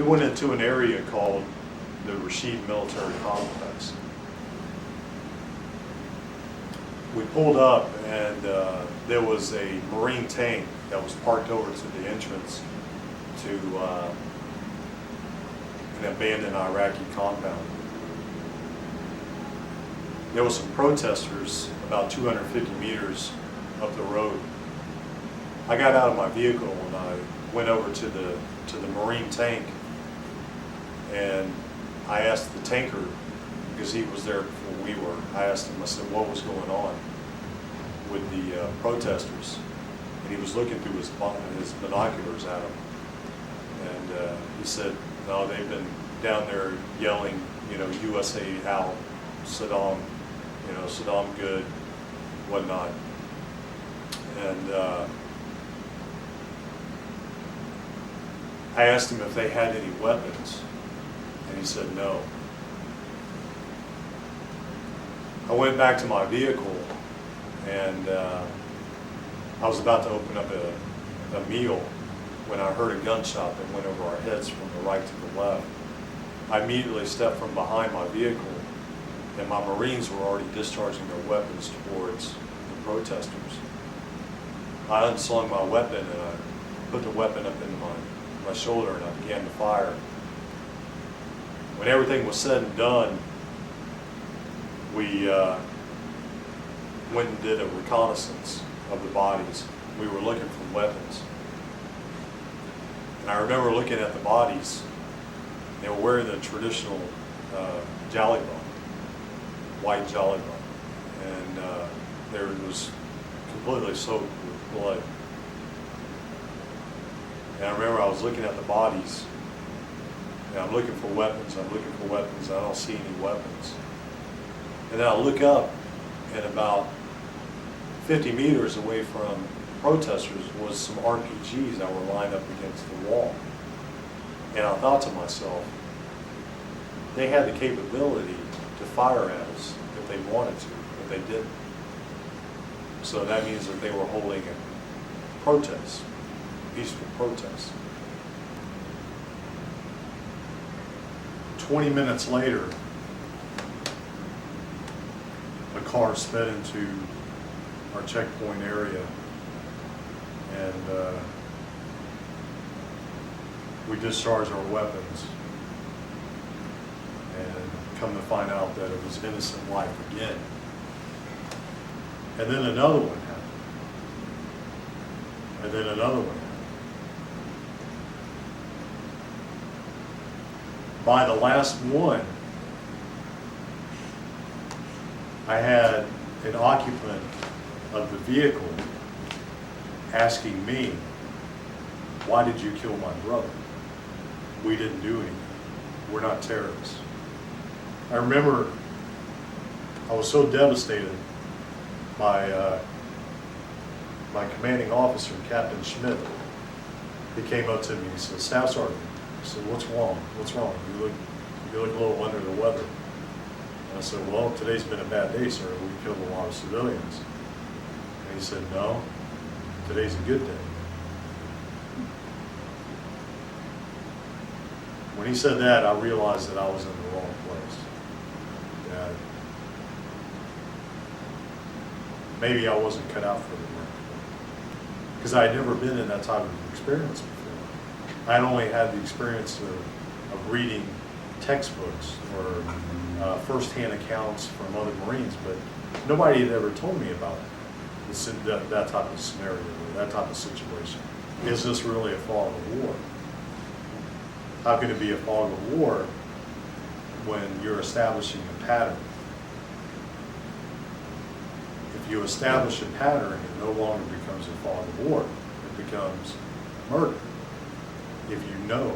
went into an area called the Rashid Military Complex. We pulled up and there was a Marine tank that was parked over to the entrance to an abandoned Iraqi compound. There were some protesters about 250 meters up the road. I got out of my vehicle and I went over to the Marine tank, and I asked the tanker, because he was there before we were, I asked him, I said, what was going on with the protesters? And he was looking through his binoculars at them. And he said, no, they've been down there yelling, you know, USA out, Saddam, you know, Saddam good, whatnot. And I asked him if they had any weapons, and he said no. I went back to my vehicle, and I was about to open up a meal when I heard a gunshot that went over our heads from the right to the left. I immediately stepped from behind my vehicle, and my Marines were already discharging their weapons towards the protesters. I unslung my weapon and I put the weapon up into my shoulder and I began to fire. When everything was said and done, we went and did a reconnaissance of the bodies. We were looking for weapons. And I remember looking at the bodies. They were wearing the traditional jalibah, white jalibah. And there was completely soaked with blood. And I remember I was looking at the bodies, and I'm looking for weapons, and I don't see any weapons. And then I look up, and about 50 meters away from protesters was some RPGs that were lined up against the wall. And I thought to myself, they had the capability to fire at us if they wanted to, but they didn't. So that means that they were holding a protest, peaceful protest. 20 minutes later, a car sped into our checkpoint area, and we discharged our weapons, and come to find out that it was innocent life again. And then another one happened. And then another one happened. By the last one, I had an occupant of the vehicle asking me, why did you kill my brother? We didn't do anything. We're not terrorists. I remember I was so devastated by my commanding officer, Captain Schmidt. He came up to me and he said, Staff Sergeant, I said, what's wrong? What's wrong? You look a little under the weather. And I said, well, today's been a bad day, sir. We killed a lot of civilians. And he said, no, today's a good day. When he said that, I realized that I was in the wrong place. That maybe I wasn't cut out for the work. Because I had never been in that type of experience before. I had only had the experience of reading textbooks or first-hand accounts from other Marines, but nobody had ever told me about that type of scenario or that type of situation. Is this really a fog of war? How can it be a fog of war when you're establishing a pattern? If you establish a pattern, it no longer becomes a fog of war. It becomes murder. If you know